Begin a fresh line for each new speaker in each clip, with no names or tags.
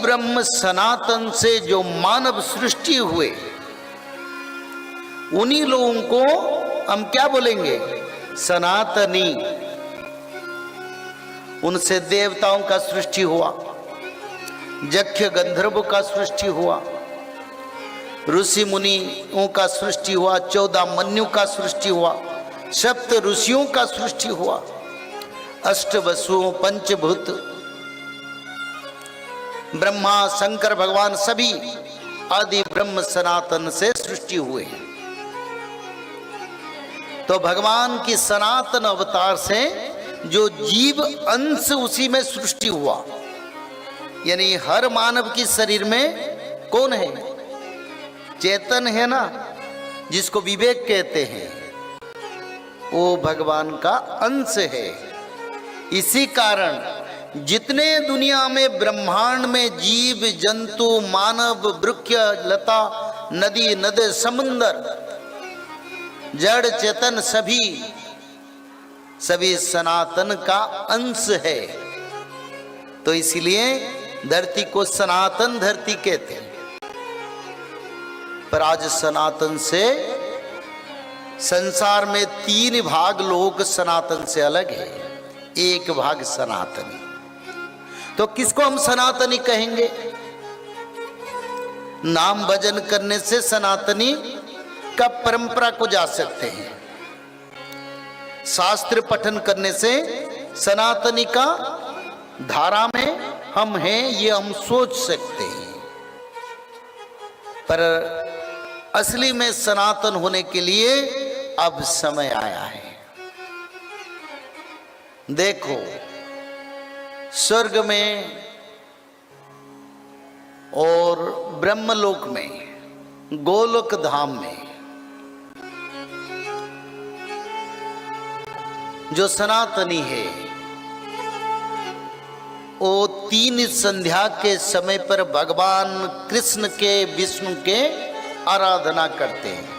ब्रह्म सनातन से जो मानव सृष्टि हुए, उन्हीं लोगों को हम क्या बोलेंगे? सनातनी। उनसे देवताओं का सृष्टि हुआ, यक्ष गंधर्व का सृष्टि हुआ, ऋषि मुनियों का सृष्टि हुआ, 14 मन्यु का सृष्टि हुआ, सप्त ऋषियों का सृष्टि हुआ, अष्ट वसुओं, पंचभूत, ब्रह्मा शंकर भगवान सभी आदि ब्रह्म सनातन से सृष्टि हुए हैं। तो भगवान की सनातन अवतार से जो जीव अंश उसी में सृष्टि हुआ, यानी हर मानव की शरीर में कौन है? चेतन है ना, जिसको विवेक कहते हैं, वो भगवान का अंश है। इसी कारण जितने दुनिया में ब्रह्मांड में जीव जंतु मानव वृक्ष लता नदी नद समुंदर जड़ चेतन सभी सनातन का अंश है। तो इसलिए धरती को सनातन धरती कहते हैं। पर आज सनातन से संसार में 3 भाग लोग सनातन से अलग है, 1 भाग सनातनी। तो किसको हम सनातनी कहेंगे? नाम भजन करने से सनातनी का परंपरा को जा सकते हैं, शास्त्र पठन करने से सनातनी का धारा में हम हैं ये हम सोच सकते हैं। पर असली में सनातन होने के लिए अब समय आया है। देखो, स्वर्ग में और ब्रह्मलोक में, गोलोक धाम में जो सनातनी है, वो 3 संध्या के समय पर भगवान कृष्ण के विष्णु के आराधना करते हैं।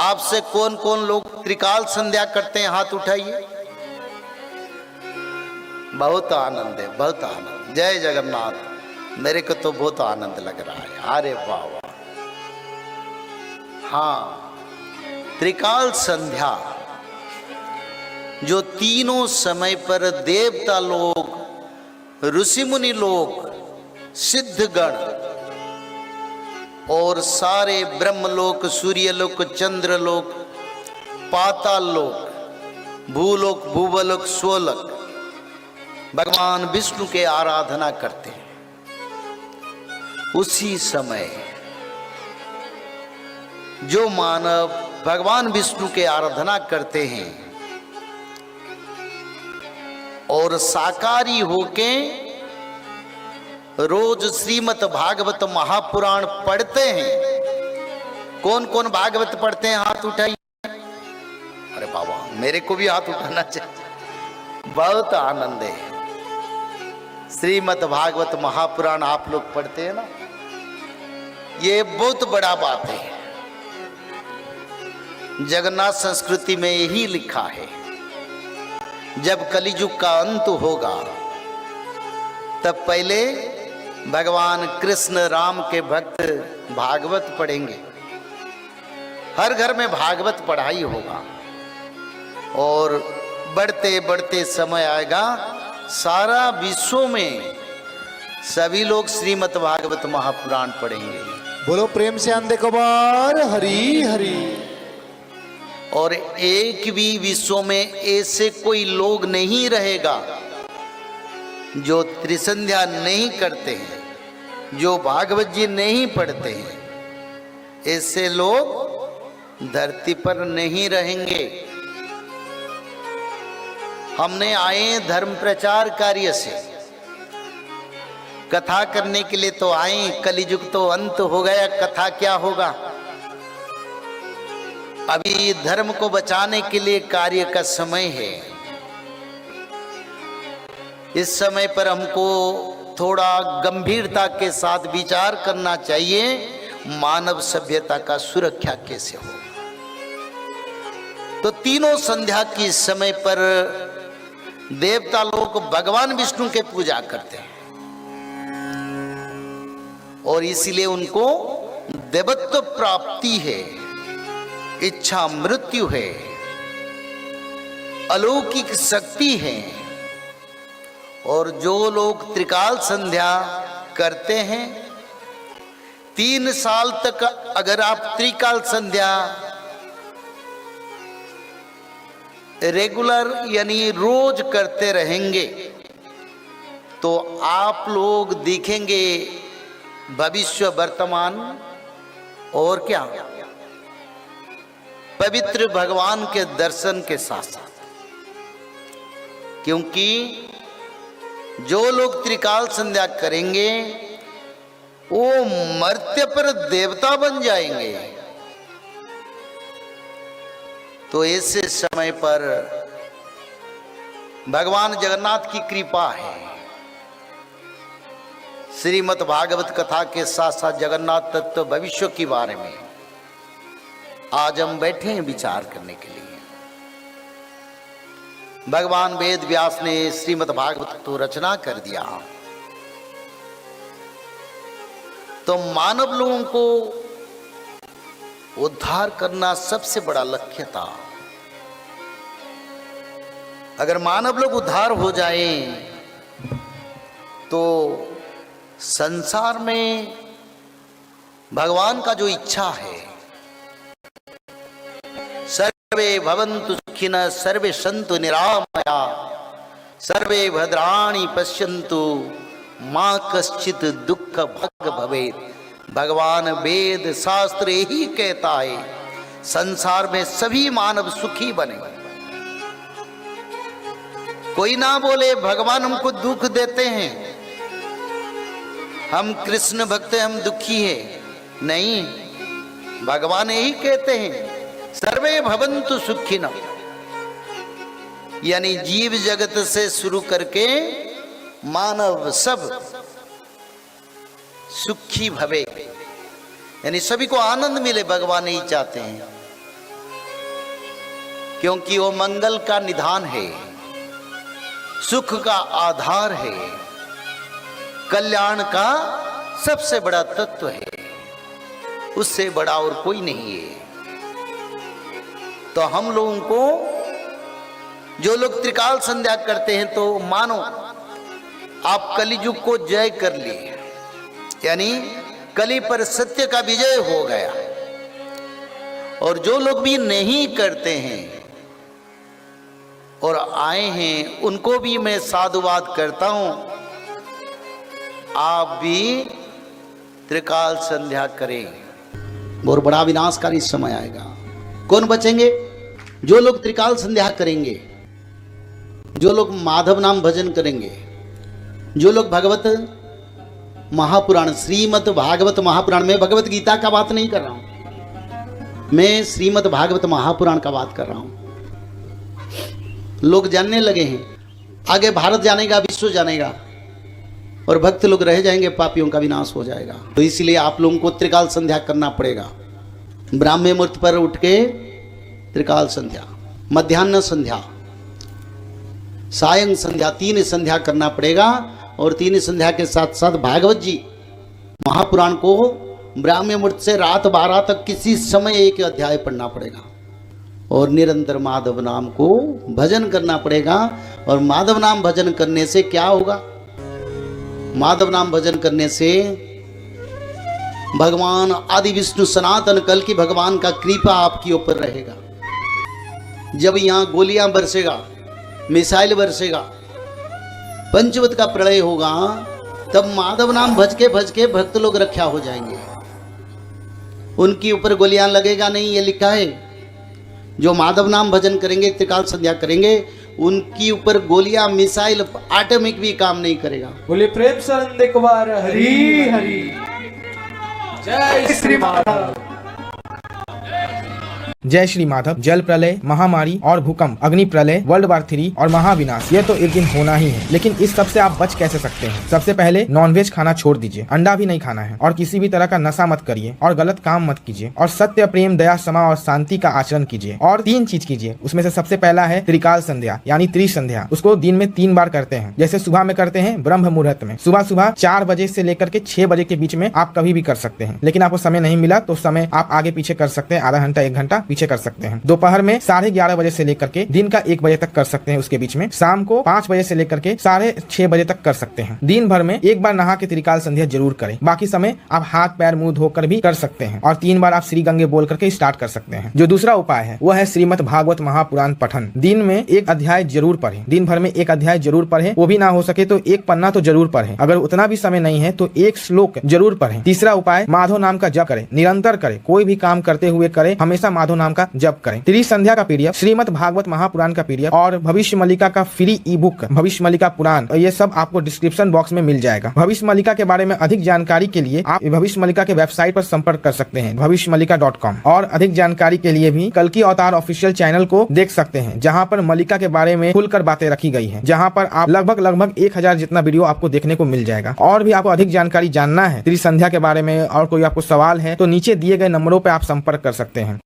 आपसे कौन कौन लोग त्रिकाल संध्या करते हैं? हाथ उठाइए। बहुत आनंद है, बहुत आनंद। जय जगन्नाथ। मेरे को तो बहुत आनंद लग रहा है। अरे वाह वाह। हाँ, त्रिकाल संध्या जो तीनों समय पर देवता लोग, ऋषि मुनि लोग, सिद्धगण और सारे ब्रह्मलोक, सूर्यलोक, चंद्रलोक, पाताल लोक, भूलोक, भूवलोक, स्वलोक भगवान विष्णु के आराधना करते हैं। उसी समय जो मानव भगवान विष्णु के आराधना करते हैं और साकारी होके रोज श्रीमद् भागवत महापुराण पढ़ते हैं। कौन कौन भागवत पढ़ते हैं? हाथ उठाइए। अरे बाबा, मेरे को भी हाथ उठाना चाहिए। बहुत आनंद है। श्रीमद् भागवत महापुराण आप लोग पढ़ते हैं ना, ये बहुत बड़ा बात है। जगन्नाथ संस्कृति में यही लिखा है, जब कलियुग का अंत होगा तब पहले भगवान कृष्ण राम के भक्त भागवत पढ़ेंगे। हर घर में भागवत पढ़ाई होगा और बढ़ते बढ़ते समय आएगा, सारा विश्व में सभी लोग श्रीमद् भागवत महापुराण पढ़ेंगे।
बोलो प्रेम से आंधे को बार हरी हरी।
और एक भी विश्व में ऐसे कोई लोग नहीं रहेगा जो त्रिसंध्या नहीं करते हैं, जो भागवत जी नहीं पढ़ते हैं। ऐसे लोग धरती पर नहीं रहेंगे। हमने आए धर्म प्रचार कार्य से, कथा करने के लिए तो आए। कलियुग तो अंत हो गया, कथा क्या होगा? अभी धर्म को बचाने के लिए कार्य का समय है। इस समय पर हमको थोड़ा गंभीरता के साथ विचार करना चाहिए, मानव सभ्यता का सुरक्षा कैसे हो। तो तीनों संध्या की समय पर देवता लोग भगवान विष्णु के पूजा करते हैं। और इसीलिए उनको देवत्व प्राप्ति है, इच्छा मृत्यु है, अलौकिक शक्ति है। और जो लोग त्रिकाल संध्या करते हैं, 3 साल तक अगर आप त्रिकाल संध्या रेगुलर यानी रोज करते रहेंगे तो आप लोग दिखेंगे भविष्य, वर्तमान और क्या, पवित्र भगवान के दर्शन के साथ साथ। क्योंकि जो लोग त्रिकाल संध्या करेंगे वो मर्त्य पर देवता बन जाएंगे। तो ऐसे समय पर भगवान जगन्नाथ की कृपा है। श्रीमद् भागवत कथा के साथ साथ जगन्नाथ तत्व भविष्य के बारे में आज हम बैठे हैं विचार करने के लिए। भगवान वेद व्यास ने श्रीमद् भागवत तो रचना कर दिया, तो मानव लोगों को उद्धार करना सबसे बड़ा लक्ष्य था। अगर मानव लोग उद्धार हो जाएं तो संसार में भगवान का जो इच्छा है, सर्वे भवन्तु सुखिनः सर्वे सन्तु निरामया सर्वे भद्राणि पश्यन्तु मां कश्चित् दुख भाग भवेत्। भगवान वेद शास्त्र यही कहता है संसार में सभी मानव सुखी बने। कोई ना बोले भगवान हमको दुख देते हैं, हम कृष्ण भक्त हैं, हम दुखी हैं। नहीं, भगवान यही कहते हैं सर्वे भवन्तु सुखिनः, यानी जीव जगत से शुरू करके मानव सब सुखी भवे, यानी सभी को आनंद मिले। भगवान यही चाहते हैं क्योंकि वो मंगल का निधान है, सुख का आधार है, कल्याण का सबसे बड़ा तत्व है, उससे बड़ा और कोई नहीं है। तो हम लोगों को, जो लोग त्रिकाल संध्या करते हैं, तो मानो आप कलियुग को जय कर लिए, यानी कली पर सत्य का विजय हो गया। और जो लोग भी नहीं करते हैं और आए हैं, उनको भी मैं साधुवाद करता हूं, आप भी त्रिकाल संध्या करें। और बड़ा विनाशकारी समय आएगा। कौन बचेंगे? जो लोग त्रिकाल संध्या करेंगे, जो लोग माधव नाम भजन करेंगे, जो लोग भगवत महापुराण, श्रीमद् भागवत महापुराण में भगवत गीता का बात नहीं कर रहा हूं, मैं श्रीमद् भागवत महापुराण का बात कर रहा हूं। लोग जानने लगे हैं, आगे भारत जानेगा, विश्व जानेगा, और भक्त लोग रह जाएंगे, पापियों का विनाश हो जाएगा। तो इसलिए आप लोगों को त्रिकाल संध्या करना पड़ेगा। ब्राह्मी मुहूर्त पर उठ के त्रिकाल संध्या, मध्याह्न संध्या, सायं संध्या, 3 संध्या करना पड़ेगा। और 3 संध्या के साथ साथ भागवत जी महापुराण को ब्राह्मी मुहूर्त से रात 12 तक किसी समय एक अध्याय पढ़ना पड़ेगा। और निरंतर माधव नाम को भजन करना पड़ेगा। और माधव नाम भजन करने से क्या होगा? माधव नाम भजन करने से भगवान आदि विष्णु सनातन कल की भगवान का कृपा आपके ऊपर रहेगा। जब यहाँ गोलियां बरसेगा, मिसाइल बरसेगा, पंचवत का प्रलय होगा, तब माधव नाम भज के भक्त लोग रक्षा हो जाएंगे। उनके ऊपर गोलियां लगेगा नहीं, ये लिखा है। जो माधव नाम भजन करेंगे, त्रिकाल संध्या करेंगे, उनकी ऊपर गोलियां, मिसाइल, एटॉमिक भी काम नहीं करेगा।
बोले प्रेम से एक बार हरि हरि, जय श्री माधव।
जय श्री माधव, जल प्रलय, महामारी और भूकंप, अग्नि प्रलय, वर्ल्ड वार 3 और महाविनाश, ये तो एक दिन होना ही है। लेकिन इस सब से आप बच कैसे सकते हैं? सबसे पहले नॉनवेज खाना छोड़ दीजिए, अंडा भी नहीं खाना है, और किसी भी तरह का नशा मत करिए, और गलत काम मत कीजिए, और सत्य, प्रेम, दया, क्षमा और शांति का आचरण कीजिए। और 3 चीज कीजिए, उसमें से सबसे पहला है त्रिकाल संध्या यानी त्रिसंध्या। उसको दिन में 3 बार करते हैं। जैसे सुबह में करते हैं ब्रह्म मुहूर्त में, सुबह 4 बजे से लेकर के 6 बजे के बीच में आप कभी भी कर सकते हैं। लेकिन आपको समय नहीं मिला तो समय आप आगे पीछे कर सकते हैं, आधा घंटा 1 घंटा पीछे कर सकते हैं। दोपहर में 11:30 बजे से लेकर के दिन का 1 बजे तक कर सकते हैं, उसके बीच में शाम को 5 बजे से लेकर के 6:30 बजे तक कर सकते हैं। दिन भर में 1 बार नहा के त्रिकाल संध्या जरूर करें। बाकी समय आप हाथ पैर मुंह धोकर भी कर सकते हैं, और 3 बार आप श्री गंगे बोल करके स्टार्ट कर सकते हैं। जो दूसरा उपाय है वो है श्रीमद् भागवत महापुराण पठन। दिन में 1 अध्याय जरूर पढ़ें, दिन भर में 1 अध्याय जरूर पढ़ें। वो भी ना हो सके तो 1 पन्ना तो जरूर पढ़ें। अगर उतना भी समय नहीं है तो 1 श्लोक जरूर पढ़ें। तीसरा उपाय, माधव नाम का जप करें, निरंतर करें, कोई भी काम करते हुए करें, हमेशा माधव नाम का जप करें। त्रिसंध्या का पीडीएफ, श्रीमद् भागवत महापुराण का पीडीएफ और भविष्य मल्लिका का फ्री ई बुक भविष्य मल्लिका पुराण, ये सब आपको डिस्क्रिप्शन बॉक्स में मिल जाएगा। भविष्य मल्लिका के बारे में अधिक जानकारी के लिए आप भविष्य मल्लिका के वेबसाइट पर संपर्क कर सकते हैं भविष्यमल्लिका.com। और अधिक जानकारी के लिए भी कल्कि अवतार ऑफिशियल चैनल को देख सकते हैं, जहां पर मल्लिका के बारे में खुलकर बातें रखी गई है, जहां पर आप लगभग 1000 जितना वीडियो आपको देखने को मिल जाएगा। और भी आपको अधिक जानकारी जानना है त्रिसंध्या के बारे में और कोई आपको सवाल है तो नीचे दिए गए नंबरों पर आप संपर्क कर सकते हैं।